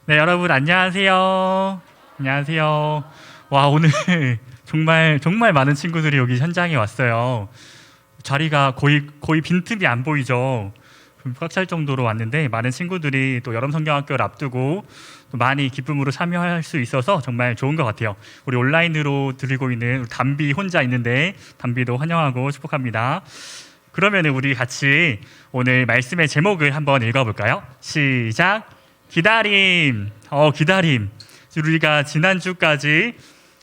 네, 여러분 안녕하세요. 안녕하세요. 와, 오늘 정말 많은 친구들이 여기 현장에 왔어요. 자리가 거의 빈틈이 안 보이죠. 꽉 찰 정도로 왔는데 많은 친구들이 또 여름 성경학교를 앞두고 또 많이 기쁨으로 참여할 수 있어서 정말 좋은 것 같아요. 우리 온라인으로 드리고 있는 우리 담비 혼자 있는데 담비도 환영하고 축복합니다. 그러면 우리 같이 오늘 말씀의 제목을 한번 읽어볼까요? 시작. 기다림. 기다림. 우리가 지난주까지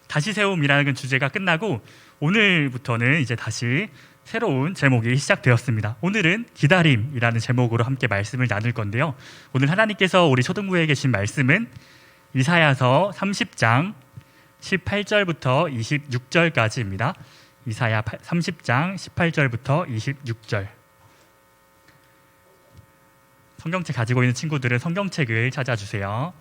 다시 세움이라는 주제가 끝나고 오늘부터는 이제 다시 새로운 제목이 시작되었습니다. 오늘은 기다림이라는 제목으로 함께 말씀을 나눌 건데요. 오늘 하나님께서 우리 초등부에 계신 말씀은 이사야서 30장 18절부터 26절까지입니다. 이사야 30장 18절부터 26절. 성경책 가지고 있는 친구들은 성경책을 찾아주세요.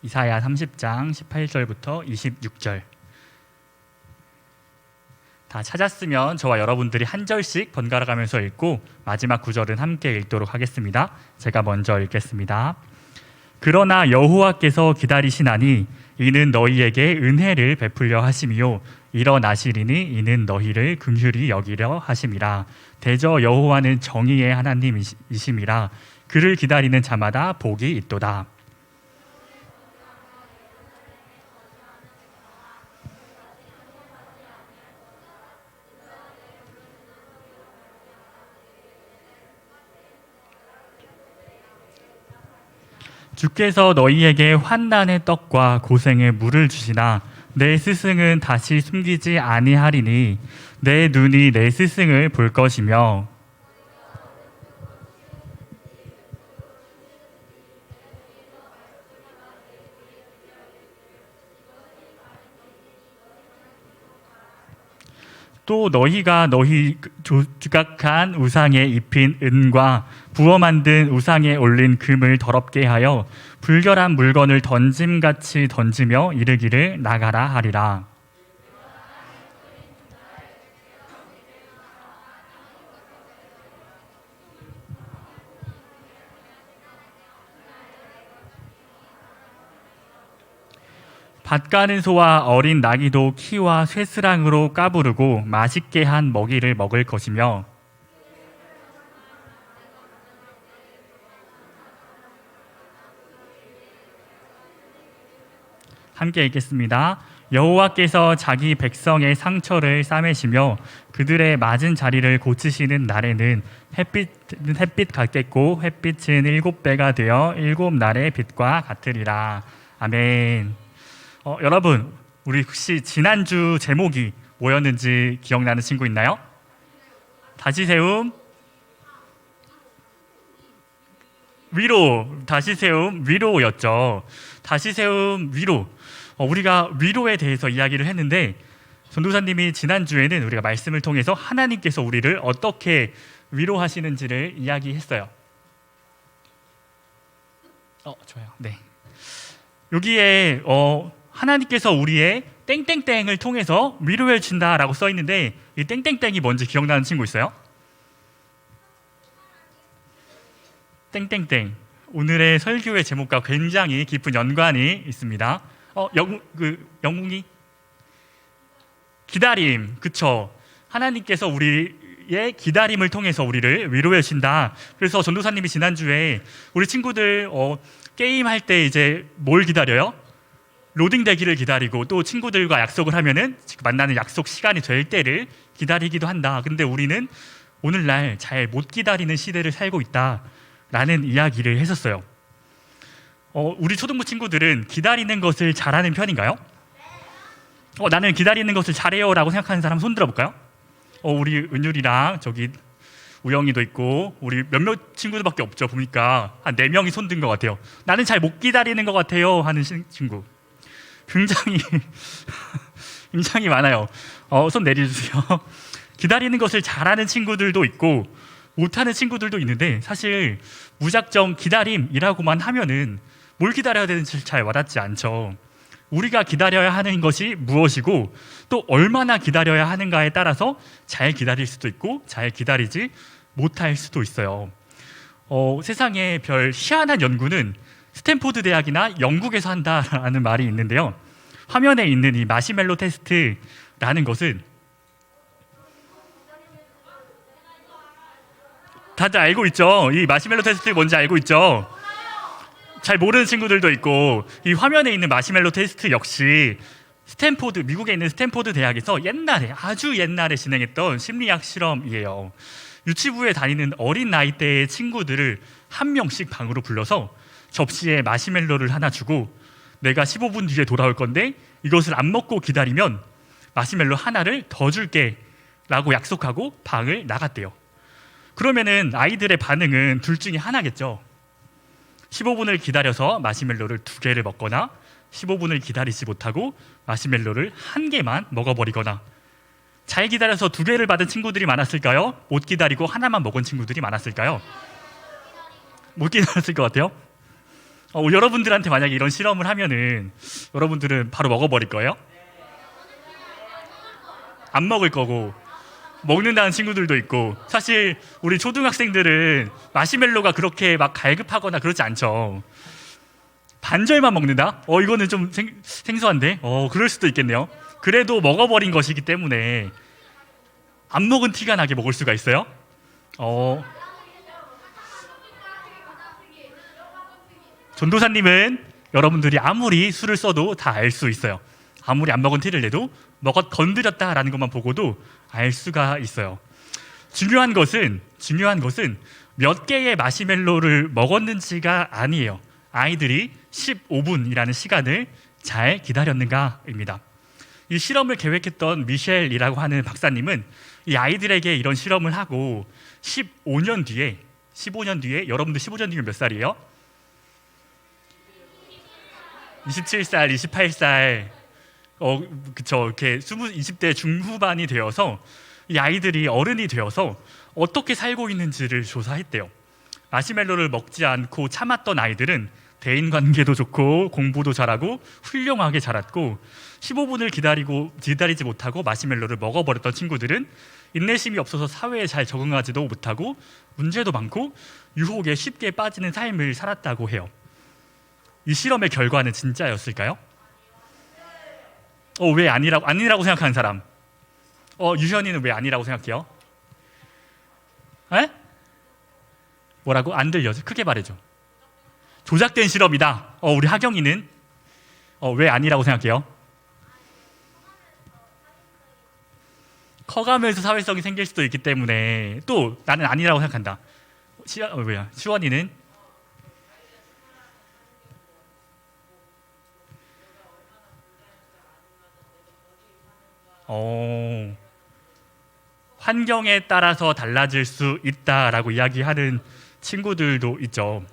이사야 30장 18절부터 26절. 다 찾았으면 저와 여러분들이 한 절씩 번갈아 가면서 읽고 마지막 구절은 함께 읽도록 하겠습니다. 제가 먼저 읽겠습니다. 그러나 여호와께서 기다리시나니 이는 너희에게 은혜를 베풀려 하심이요 일어나시리니 이는 너희를 긍휼히 여기려 하심이라. 대저 여호와는 정의의 하나님이심이라. 그를 기다리는 자마다 복이 있도다. 주께서 너희에게 환난의 떡과 고생의 물을 주시나 내 스승은 다시 숨기지 아니하리니 내 눈이 내 스승을 볼 것이며 또 너희가 너희 조각한 우상에 입힌 은과 부어 만든 우상에 올린 금을 더럽게 하여 불결한 물건을 던짐같이 던지며 이르기를 나가라 하리라. 밭 가는 소와 어린 나귀도 키와 쇠스랑으로 까부르고 맛있게 한 먹이를 먹을 것이며 함께 읽겠습니다. 여호와께서 자기 백성의 상처를 싸매시며 그들의 맞은 자리를 고치시는 날에는 햇빛 같겠고 햇빛은 7배가 되어 7날의 빛과 같으리라. 아멘. 여러분, 우리 혹시 지난주 제목이 뭐였는지 기억나는 친구 있나요? 다시 세움, 위로, 다시 세움, 위로였죠. 다시 세움, 위로. 우리가 위로에 대해서 이야기를 했는데 전도사님이 지난주에는 우리가 말씀을 통해서 하나님께서 우리를 어떻게 위로하시는지를 이야기했어요. 좋아요. 네. 여기에 하나님께서 우리의 땡땡땡을 통해서 위로해 준다라고 써 있는데 이 땡땡땡이 뭔지 기억나는 친구 있어요? 땡땡땡. 오늘의 설교의 제목과 굉장히 깊은 연관이 있습니다. 영웅이 기다림. 그쵸? 하나님께서 우리의 기다림을 통해서 우리를 위로해 주신다. 그래서 전도사님이 지난주에 우리 친구들 게임할 때 이제 뭘 기다려요? 로딩되기를 기다리고 또 친구들과 약속을 하면은 만나는 약속 시간이 될 때를 기다리기도 한다. 근데 우리는 오늘날 잘 못 기다리는 시대를 살고 있다라는 이야기를 했었어요. 우리 초등부 친구들은 기다리는 것을 잘하는 편인가요? 나는 기다리는 것을 잘해요 라고 생각하는 사람 손 들어볼까요? 우리 은율이랑 저기 우영이도 있고 우리 몇몇 친구들밖에 없죠. 보니까 한 4명이 손 든 것 같아요. 나는 잘 못 기다리는 것 같아요 하는 친구 굉장히 많아요. 손 내려주세요. 기다리는 것을 잘하는 친구들도 있고 못하는 친구들도 있는데 사실 무작정 기다림이라고만 하면은 뭘 기다려야 되는지 잘 와닿지 않죠. 우리가 기다려야 하는 것이 무엇이고 또 얼마나 기다려야 하는가에 따라서 잘 기다릴 수도 있고 잘 기다리지 못할 수도 있어요. 세상에 별 희한한 연구는 스탠포드 대학이나 영국에서 한다라는 말이 있는데요. 화면에 있는 이 마시멜로 테스트라는 것은 다들 알고 있죠? 이 마시멜로 테스트 뭔지 알고 있죠? 잘 모르는 친구들도 있고, 이 화면에 있는 마시멜로 테스트 역시 미국에 있는 스탠포드 대학에서 옛날에, 아주 옛날에 진행했던 심리학 실험이에요. 유치부에 다니는 어린 나이대의 친구들을 한 명씩 방으로 불러서 접시에 마시멜로를 하나 주고 내가 15분 뒤에 돌아올 건데 이것을 안 먹고 기다리면 마시멜로 하나를 더 줄게 라고 약속하고 방을 나갔대요. 그러면은 아이들의 반응은 둘 중에 하나겠죠. 15분을 기다려서 마시멜로를 2개를 먹거나 15분을 기다리지 못하고 마시멜로를 1개만 먹어버리거나. 잘 기다려서 2개를 받은 친구들이 많았을까요? 못 기다리고 하나만 먹은 친구들이 많았을까요? 못 기다렸을 것 같아요. 여러분들한테 만약에 이런 실험을 하면은 여러분들은 바로 먹어버릴 거예요? 안 먹을 거고 먹는다는 친구들도 있고, 사실 우리 초등학생들은 마시멜로가 그렇게 막 갈급하거나 그렇지 않죠. 반절만 먹는다? 이거는 좀 생소한데? 그럴 수도 있겠네요. 그래도 먹어버린 것이기 때문에 안 먹은 티가 나게 먹을 수가 있어요. 전도사님은 여러분들이 아무리 술을 써도 다 알 수 있어요. 아무리 안 먹은 티를 내도 건드렸다라는 것만 보고도 알 수가 있어요. 중요한 것은 몇 개의 마시멜로를 먹었는지가 아니에요. 아이들이 15분이라는 시간을 잘 기다렸는가입니다. 이 실험을 계획했던 미셸이라고 하는 박사님은 이 아이들에게 이런 실험을 하고 15년 뒤에 여러분들 15년 뒤면 몇 살이에요? 27살, 28살, 그쵸. 이렇게 20대 중후반이 되어서 이 아이들이 어른이 되어서 어떻게 살고 있는지를 조사했대요. 마시멜로를 먹지 않고 참았던 아이들은 대인관계도 좋고 공부도 잘하고 훌륭하게 자랐고, 15분을 기다리지 못하고 마시멜로를 먹어버렸던 친구들은 인내심이 없어서 사회에 잘 적응하지도 못하고 문제도 많고 유혹에 쉽게 빠지는 삶을 살았다고 해요. 이 실험의 결과는 진짜였을까요? 왜 아니라고 생각하는 사람? 유현이는 왜 아니라고 생각해요? 에? 뭐라고? 안 들려. 크게 말해줘. 조작된 실험이다. 우리 하경이는 왜 아니라고 생각해요? 커가면서 사회성이 생길 수도 있기 때문에 또 나는 아니라고 생각한다. 시원이는? 환경에 따라서 달라질 수 있다라고 이야기하는 친구들도 있죠.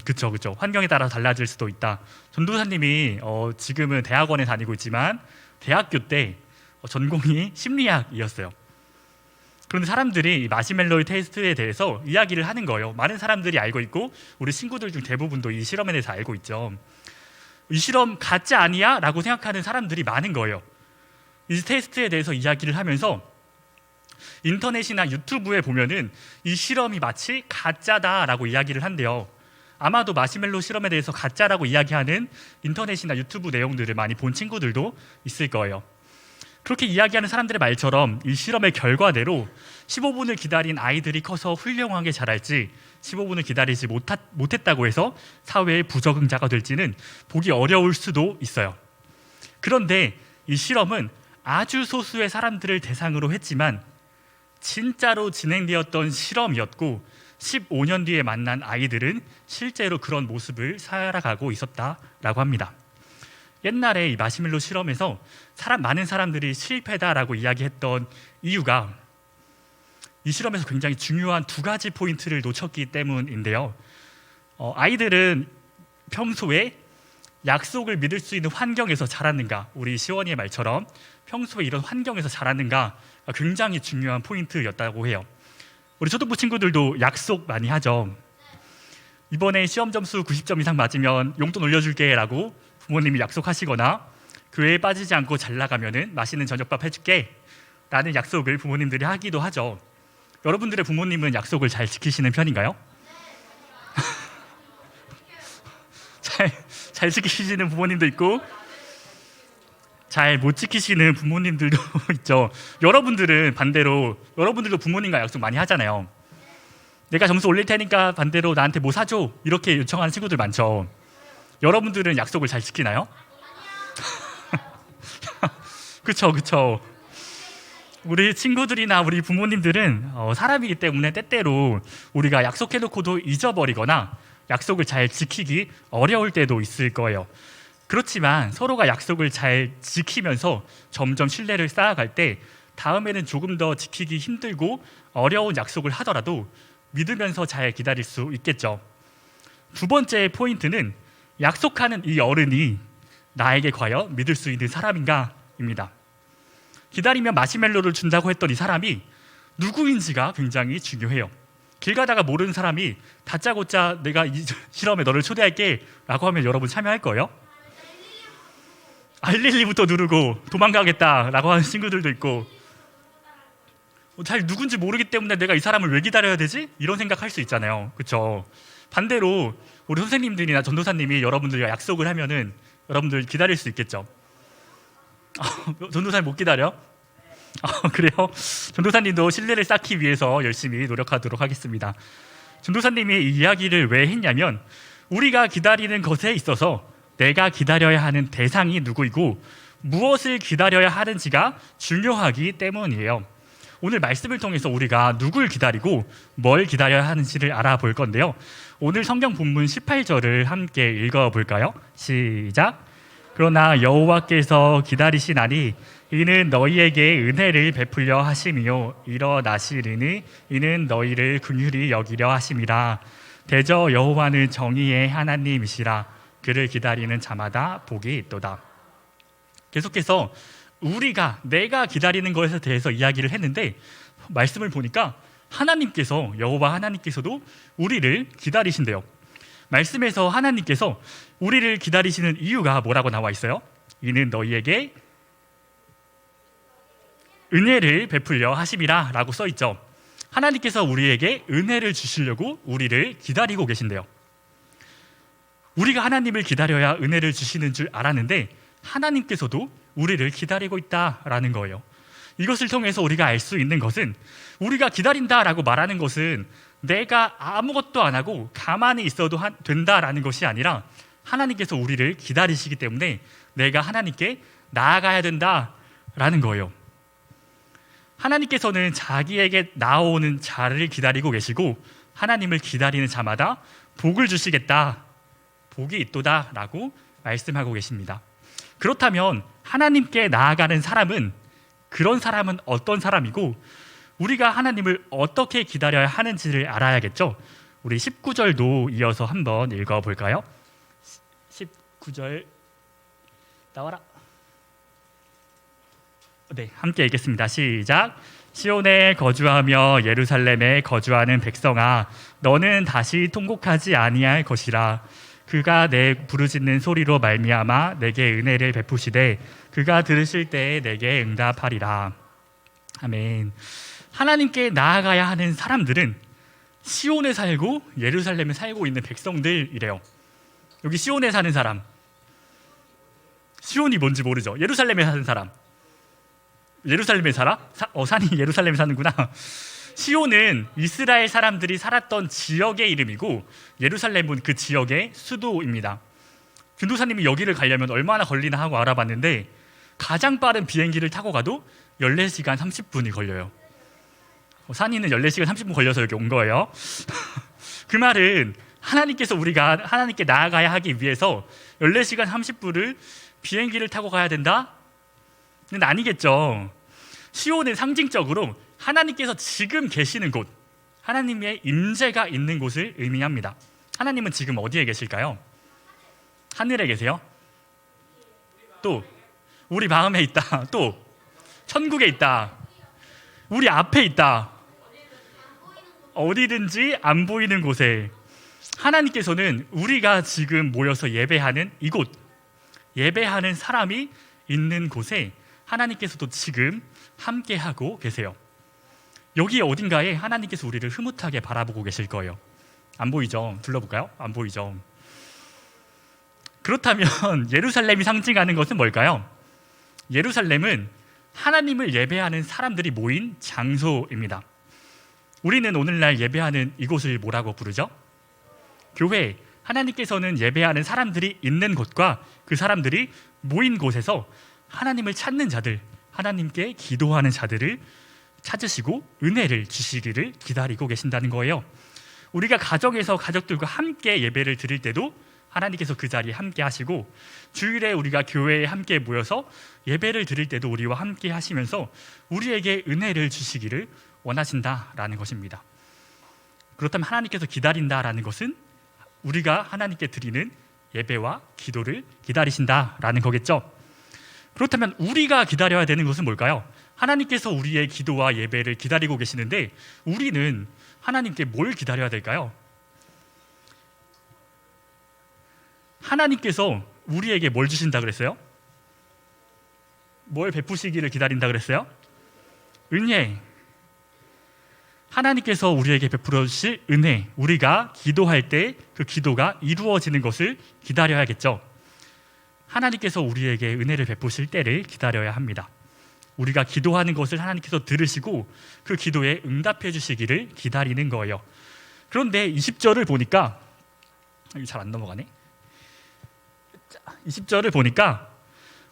그쵸. 환경에 따라서 달라질 수도 있다. 전도사님이 지금은 대학원에 다니고 있지만 대학교 때 전공이 심리학이었어요. 그런데 사람들이 마시멜로의 테스트에 대해서 이야기를 하는 거예요. 많은 사람들이 알고 있고 우리 친구들 중 대부분도 이 실험에 대해서 알고 있죠. 이 실험 가짜 아니야? 라고 생각하는 사람들이 많은 거예요. 이 테스트에 대해서 이야기를 하면서 인터넷이나 유튜브에 보면은 이 실험이 마치 가짜다라고 이야기를 한대요. 아마도 마시멜로 실험에 대해서 가짜라고 이야기하는 인터넷이나 유튜브 내용들을 많이 본 친구들도 있을 거예요. 그렇게 이야기하는 사람들의 말처럼 이 실험의 결과대로 15분을 기다린 아이들이 커서 훌륭하게 자랄지 15분을 기다리지 못했다고 해서 사회의 부적응자가 될지는 보기 어려울 수도 있어요. 그런데 이 실험은 아주 소수의 사람들을 대상으로 했지만 진짜로 진행되었던 실험이었고 15년 뒤에 만난 아이들은 실제로 그런 모습을 살아가고 있었다라고 합니다. 옛날에 이 마시멜로 실험에서 많은 사람들이 실패다라고 이야기했던 이유가 이 실험에서 굉장히 중요한 2가지 포인트를 놓쳤기 때문인데요. 아이들은 평소에 약속을 믿을 수 있는 환경에서 자랐는가, 우리 시원이의 말처럼 평소에 이런 환경에서 자랐는가 굉장히 중요한 포인트였다고 해요. 우리 초등부 친구들도 약속 많이 하죠. 이번에 시험 점수 90점 이상 맞으면 용돈 올려줄게 라고 부모님이 약속하시거나 교회에 빠지지 않고 잘 나가면은 맛있는 저녁밥 해줄게 라는 약속을 부모님들이 하기도 하죠. 여러분들의 부모님은 약속을 잘 지키시는 편인가요? 잘 지키시는 부모님도 있고 잘 못 지키시는 부모님들도 있죠. 여러분들은 반대로 여러분들도 부모님과 약속 많이 하잖아요. 내가 점수 올릴 테니까 반대로 나한테 뭐 사줘 이렇게 요청하는 친구들 많죠. 여러분들은 약속을 잘 지키나요? 그쵸. 우리 친구들이나 우리 부모님들은 사람이기 때문에 때때로 우리가 약속해놓고도 잊어버리거나 약속을 잘 지키기 어려울 때도 있을 거예요. 그렇지만 서로가 약속을 잘 지키면서 점점 신뢰를 쌓아갈 때 다음에는 조금 더 지키기 힘들고 어려운 약속을 하더라도 믿으면서 잘 기다릴 수 있겠죠. 두 번째 포인트는 약속하는 이 어른이 나에게 과연 믿을 수 있는 사람인가입니다. 기다리면 마시멜로를 준다고 했던 이 사람이 누구인지가 굉장히 중요해요. 길 가다가 모르는 사람이 다짜고짜 내가 이 실험에 너를 초대할게 라고 하면 여러분 참여할 거예요? 112부터 누르고 도망가겠다 라고 하는 친구들도 있고 잘 누군지 모르기 때문에 내가 이 사람을 왜 기다려야 되지? 이런 생각할 수 있잖아요. 그렇죠? 반대로 우리 선생님들이나 전도사님이 여러분들과 약속을 하면은 여러분들 기다릴 수 있겠죠. 전도사님 못 기다려? 그래요? 전도사님도 신뢰를 쌓기 위해서 열심히 노력하도록 하겠습니다. 전도사님이 이 이야기를 왜 했냐면 우리가 기다리는 것에 있어서 내가 기다려야 하는 대상이 누구이고 무엇을 기다려야 하는지가 중요하기 때문이에요. 오늘 말씀을 통해서 우리가 누굴 기다리고 뭘 기다려야 하는지를 알아볼 건데요. 오늘 성경 본문 18절을 함께 읽어볼까요? 시작! 그러나 여호와께서 기다리시나니 이는 너희에게 은혜를 베풀려 하심이요 일어나시리니 이는 너희를 긍휼히 여기려 하심이라. 대저 여호와는 정의의 하나님이시라. 그를 기다리는 자마다 복이 있도다. 계속해서 내가 기다리는 것에 대해서 이야기를 했는데 말씀을 보니까 하나님께서 여호와 하나님께서도 우리를 기다리신대요. 말씀에서 하나님께서 우리를 기다리시는 이유가 뭐라고 나와 있어요? 이는 너희에게 은혜를 베풀려 하심이라 라고 써 있죠. 하나님께서 우리에게 은혜를 주시려고 우리를 기다리고 계신대요. 우리가 하나님을 기다려야 은혜를 주시는 줄 알았는데 하나님께서도 우리를 기다리고 있다라는 거예요. 이것을 통해서 우리가 알 수 있는 것은 우리가 기다린다라고 말하는 것은 내가 아무것도 안 하고 가만히 있어도 된다라는 것이 아니라 하나님께서 우리를 기다리시기 때문에 내가 하나님께 나아가야 된다라는 거예요. 하나님께서는 자기에게 나오는 자를 기다리고 계시고 하나님을 기다리는 자마다 복을 주시겠다, 복이 있도다라고 말씀하고 계십니다. 그렇다면 하나님께 나아가는 사람은 그런 사람은 어떤 사람이고 우리가 하나님을 어떻게 기다려야 하는지를 알아야겠죠. 우리 19절도 이어서 한번 읽어볼까요? 19절 나와라. 네, 함께 읽겠습니다. 시작. 시온에 거주하며 예루살렘에 거주하는 백성아, 너는 다시 통곡하지 아니할 것이라. 그가 내 부르짖는 소리로 말미암아 내게 은혜를 베푸시되 그가 들으실 때에 내게 응답하리라. 아멘. 하나님께 나아가야 하는 사람들은 시온에 살고 예루살렘에 살고 있는 백성들이래요. 여기 시온에 사는 사람, 시온이 뭔지 모르죠. 예루살렘에 사는 사람, 예루살렘에 살아? 산이 예루살렘에 사는구나. 시온은 이스라엘 사람들이 살았던 지역의 이름이고 예루살렘은 그 지역의 수도입니다. 전도사님이 여기를 가려면 얼마나 걸리나 하고 알아봤는데 가장 빠른 비행기를 타고 가도 14시간 30분이 걸려요. 산이는 14시간 30분 걸려서 여기 온 거예요. 그 말은 하나님께서 우리가 하나님께 나아가야 하기 위해서 14시간 30분을 비행기를 타고 가야 된다? 는 아니겠죠. 시온은 상징적으로 하나님께서 지금 계시는 곳, 하나님의 임재가 있는 곳을 의미합니다. 하나님은 지금 어디에 계실까요? 하늘에 계세요? 또 우리 마음에 있다. 또 천국에 있다. 우리 앞에 있다. 어디든지 안 보이는 곳에. 하나님께서는 우리가 지금 모여서 예배하는 이곳, 예배하는 사람이 있는 곳에 하나님께서도 지금 함께하고 계세요. 여기 어딘가에 하나님께서 우리를 흐뭇하게 바라보고 계실 거예요. 안 보이죠? 둘러볼까요? 안 보이죠? 그렇다면 예루살렘이 상징하는 것은 뭘까요? 예루살렘은 하나님을 예배하는 사람들이 모인 장소입니다. 우리는 오늘날 예배하는 이곳을 뭐라고 부르죠? 교회. 하나님께서는 예배하는 사람들이 있는 곳과 그 사람들이 모인 곳에서 하나님을 찾는 자들, 하나님께 기도하는 자들을 찾으시고 은혜를 주시기를 기다리고 계신다는 거예요. 우리가 가정에서 가족들과 함께 예배를 드릴 때도 하나님께서 그 자리에 함께 하시고, 주일에 우리가 교회에 함께 모여서 예배를 드릴 때도 우리와 함께 하시면서 우리에게 은혜를 주시기를 원하신다라는 것입니다. 그렇다면 하나님께서 기다린다라는 것은 우리가 하나님께 드리는 예배와 기도를 기다리신다라는 거겠죠. 그렇다면 우리가 기다려야 되는 것은 뭘까요? 하나님께서 우리의 기도와 예배를 기다리고 계시는데 우리는 하나님께 뭘 기다려야 될까요? 하나님께서 우리에게 뭘 주신다 그랬어요? 뭘 베푸시기를 기다린다 그랬어요? 은혜. 하나님께서 우리에게 베풀어 주실 은혜, 우리가 기도할 때 그 기도가 이루어지는 것을 기다려야겠죠. 하나님께서 우리에게 은혜를 베푸실 때를 기다려야 합니다. 우리가 기도하는 것을 하나님께서 들으시고 그 기도에 응답해 주시기를 기다리는 거예요. 그런데 20절을 보니까 잘 안 넘어가네. 20절을 보니까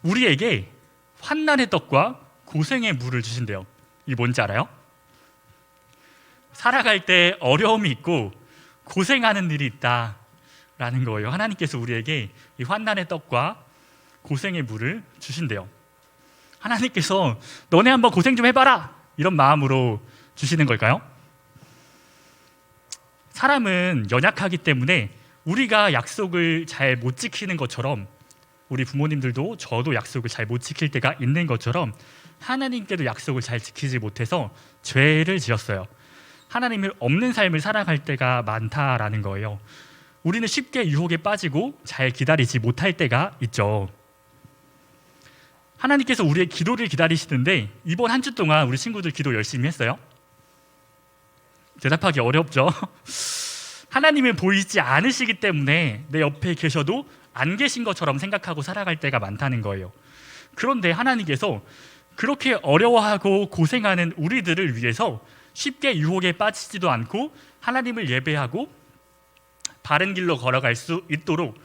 우리에게 환난의 떡과 고생의 물을 주신대요. 이게 뭔지 알아요? 살아갈 때 어려움이 있고 고생하는 일이 있다라는 거예요. 하나님께서 우리에게 이 환난의 떡과 고생의 물을 주신대요. 하나님께서 너네 한번 고생 좀 해봐라 이런 마음으로 주시는 걸까요? 사람은 연약하기 때문에 우리가 약속을 잘 못 지키는 것처럼, 우리 부모님들도 저도 약속을 잘 못 지킬 때가 있는 것처럼 하나님께도 약속을 잘 지키지 못해서 죄를 지었어요. 하나님을 없는 삶을 살아갈 때가 많다라는 거예요. 우리는 쉽게 유혹에 빠지고 잘 기다리지 못할 때가 있죠. 하나님께서 우리의 기도를 기다리시는데 이번 한 주 동안 우리 친구들 기도 열심히 했어요? 대답하기 어렵죠? 하나님은 보이지 않으시기 때문에 내 옆에 계셔도 안 계신 것처럼 생각하고 살아갈 때가 많다는 거예요. 그런데 하나님께서 그렇게 어려워하고 고생하는 우리들을 위해서 쉽게 유혹에 빠지지도 않고 하나님을 예배하고 바른 길로 걸어갈 수 있도록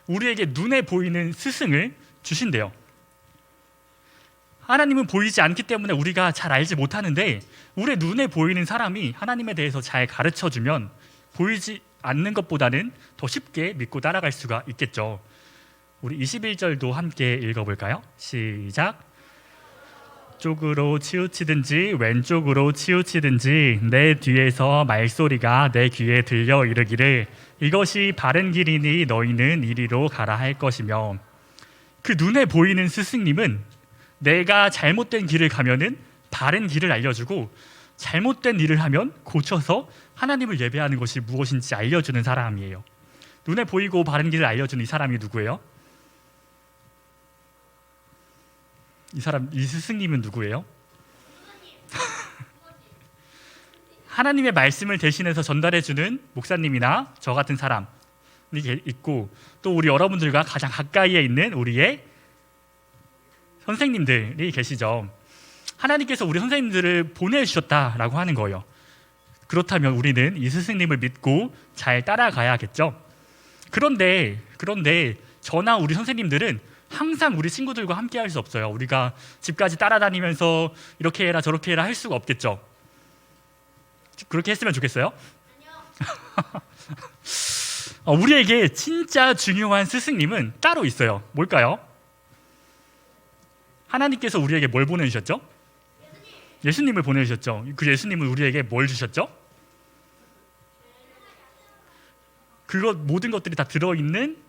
우리에게 눈에 보이는 스승을 주신대요. 하나님은 보이지 않기 때문에 우리가 잘 알지 못하는데 우리 눈에 보이는 사람이 하나님에 대해서 잘 가르쳐주면 보이지 않는 것보다는 더 쉽게 믿고 따라갈 수가 있겠죠. 우리 21절도 함께 읽어볼까요? 시작. 쪽으로 치우치든지 왼쪽으로 치우치든지 내 뒤에서 말소리가 내 귀에 들려 이르기를 이것이 바른 길이니 너희는 이리로 가라 할 것이며, 그 눈에 보이는 스승님은 내가 잘못된 길을 가면은 바른 길을 알려주고 잘못된 일을 하면 고쳐서 하나님을 예배하는 것이 무엇인지 알려주는 사람이에요. 눈에 보이고 바른 길을 알려주는 이 사람이 누구예요? 이 스승님은 누구예요? 하나님의 말씀을 대신해서 전달해주는 목사님이나 저 같은 사람이 있고, 또 우리 여러분들과 가장 가까이에 있는 우리의 선생님들이 계시죠. 하나님께서 우리 선생님들을 보내주셨다라고 하는 거예요. 그렇다면 우리는 이 스승님을 믿고 잘 따라가야겠죠. 그런데 저나 우리 선생님들은 항상 우리 친구들과 함께 할 수 없어요. 우리가 집까지 따라다니면서 이렇게 해라 저렇게 해라 할 수가 없겠죠. 그렇게 했으면 좋겠어요? 우리에게 진짜 중요한 스승님은 따로 있어요. 뭘까요? 하나님께서 우리에게 뭘 보내주셨죠? 예수님을 보내주셨죠. 그 예수님은 우리에게 뭘 주셨죠? 그것 모든 것들이 다 들어있는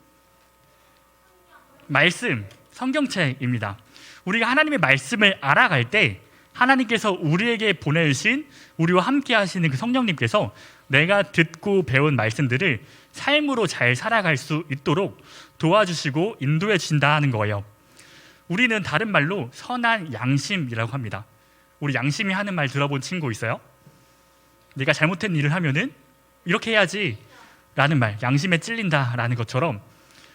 말씀, 성경책입니다. 우리가 하나님의 말씀을 알아갈 때 하나님께서 우리에게 보내주신, 우리와 함께 하시는 그 성령님께서 내가 듣고 배운 말씀들을 삶으로 잘 살아갈 수 있도록 도와주시고 인도해 주신다는 거예요. 우리는 다른 말로 선한 양심이라고 합니다. 우리 양심이 하는 말 들어본 친구 있어요? 내가 잘못된 일을 하면은 이렇게 해야지 라는 말, 양심에 찔린다라는 것처럼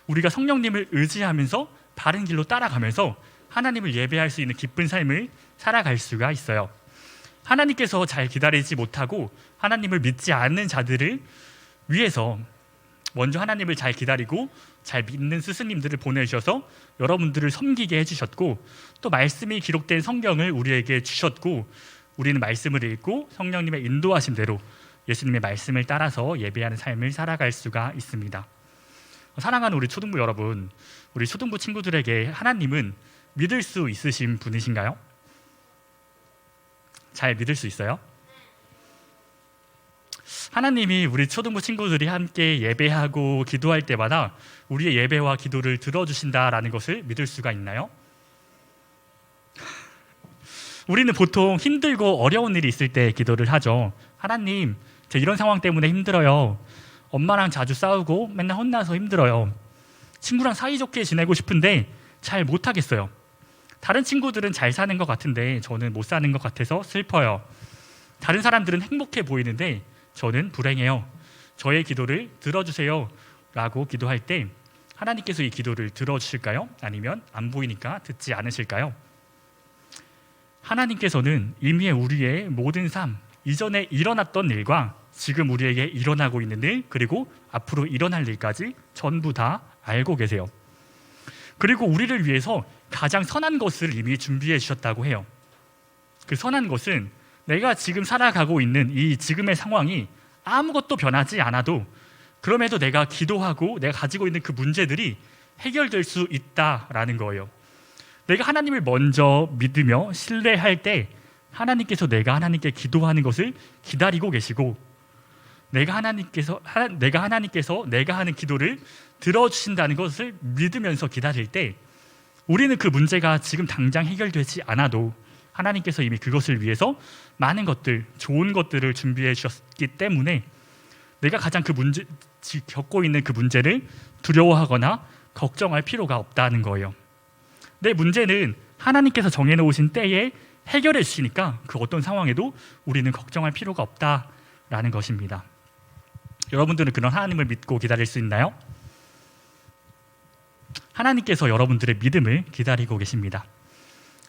우리가 성령님을 의지하면서 바른 길로 따라가면서 하나님을 예배할 수 있는 기쁜 삶을 살아갈 수가 있어요. 하나님께서 잘 기다리지 못하고 하나님을 믿지 않는 자들을 위해서 먼저 하나님을 잘 기다리고 잘 믿는 스승님들을 보내주셔서 여러분들을 섬기게 해주셨고, 또 말씀이 기록된 성경을 우리에게 주셨고, 우리는 말씀을 읽고 성령님의 인도하신 대로 예수님의 말씀을 따라서 예배하는 삶을 살아갈 수가 있습니다. 사랑하는 우리 초등부 여러분, 우리 초등부 친구들에게 하나님은 믿을 수 있으신 분이신가요? 잘 믿을 수 있어요? 하나님이 우리 초등부 친구들이 함께 예배하고 기도할 때마다 우리의 예배와 기도를 들어주신다라는 것을 믿을 수가 있나요? 우리는 보통 힘들고 어려운 일이 있을 때 기도를 하죠. 하나님, 저 이런 상황 때문에 힘들어요. 엄마랑 자주 싸우고 맨날 혼나서 힘들어요. 친구랑 사이좋게 지내고 싶은데 잘 못하겠어요. 다른 친구들은 잘 사는 것 같은데 저는 못 사는 것 같아서 슬퍼요. 다른 사람들은 행복해 보이는데 저는 불행해요. 저의 기도를 들어주세요 라고 기도할 때 하나님께서 이 기도를 들어주실까요? 아니면 안 보이니까 듣지 않으실까요? 하나님께서는 이미 우리의 모든 삶, 이전에 일어났던 일과 지금 우리에게 일어나고 있는 일, 그리고 앞으로 일어날 일까지 전부 다 알고 계세요. 그리고 우리를 위해서 가장 선한 것을 이미 준비해 주셨다고 해요. 그 선한 것은 내가 지금 살아가고 있는 이 지금의 상황이 아무것도 변하지 않아도 그럼에도 내가 기도하고 내가 가지고 있는 그 문제들이 해결될 수 있다라는 거예요. 내가 하나님을 먼저 믿으며 신뢰할 때 하나님께서 내가 하나님께 기도하는 것을 기다리고 계시고, 내가 하나님께서 내가 하는 기도를 들어주신다는 것을 믿으면서 기다릴 때 우리는 그 문제가 지금 당장 해결되지 않아도 하나님께서 이미 그것을 위해서 많은 것들, 좋은 것들을 준비해 주셨기 때문에 내가 가장 겪고 있는 그 문제를 두려워하거나 걱정할 필요가 없다는 거예요. 내 문제는 하나님께서 정해놓으신 때에 해결해 주시니까 그 어떤 상황에도 우리는 걱정할 필요가 없다라는 것입니다. 여러분들은 그런 하나님을 믿고 기다릴 수 있나요? 하나님께서 여러분들의 믿음을 기다리고 계십니다.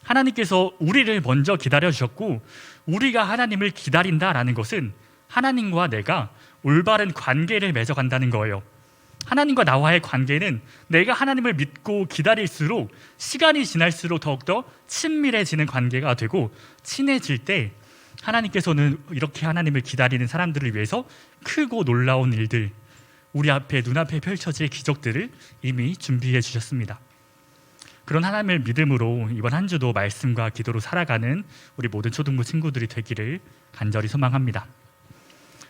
하나님께서 우리를 먼저 기다려주셨고, 우리가 하나님을 기다린다라는 것은 하나님과 내가 올바른 관계를 맺어간다는 거예요. 하나님과 나와의 관계는 내가 하나님을 믿고 기다릴수록 시간이 지날수록 더욱더 친밀해지는 관계가 되고, 친해질 때 하나님께서는 이렇게 하나님을 기다리는 사람들을 위해서 크고 놀라운 일들, 우리 앞에 눈앞에 펼쳐질 기적들을 이미 준비해 주셨습니다. 그런 하나님을 믿음으로 이번 한 주도 말씀과 기도로 살아가는 우리 모든 초등부 친구들이 되기를 간절히 소망합니다.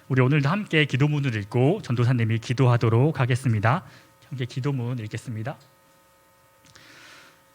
우리 오늘도 함께 기도문을 읽고 전도사님이 기도하도록 하겠습니다. 함께 기도문 읽겠습니다.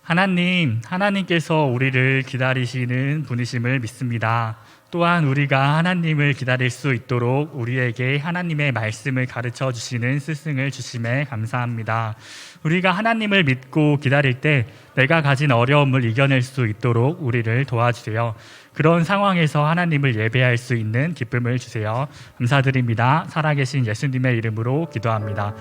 하나님께서 우리를 기다리시는 분이심을 믿습니다. 또한 우리가 하나님을 기다릴 수 있도록 우리에게 하나님의 말씀을 가르쳐 주시는 스승을 주심에 감사합니다. 우리가 하나님을 믿고 기다릴 때 내가 가진 어려움을 이겨낼 수 있도록 우리를 도와주세요. 그런 상황에서 하나님을 예배할 수 있는 기쁨을 주세요. 감사드립니다. 살아계신 예수님의 이름으로 기도합니다.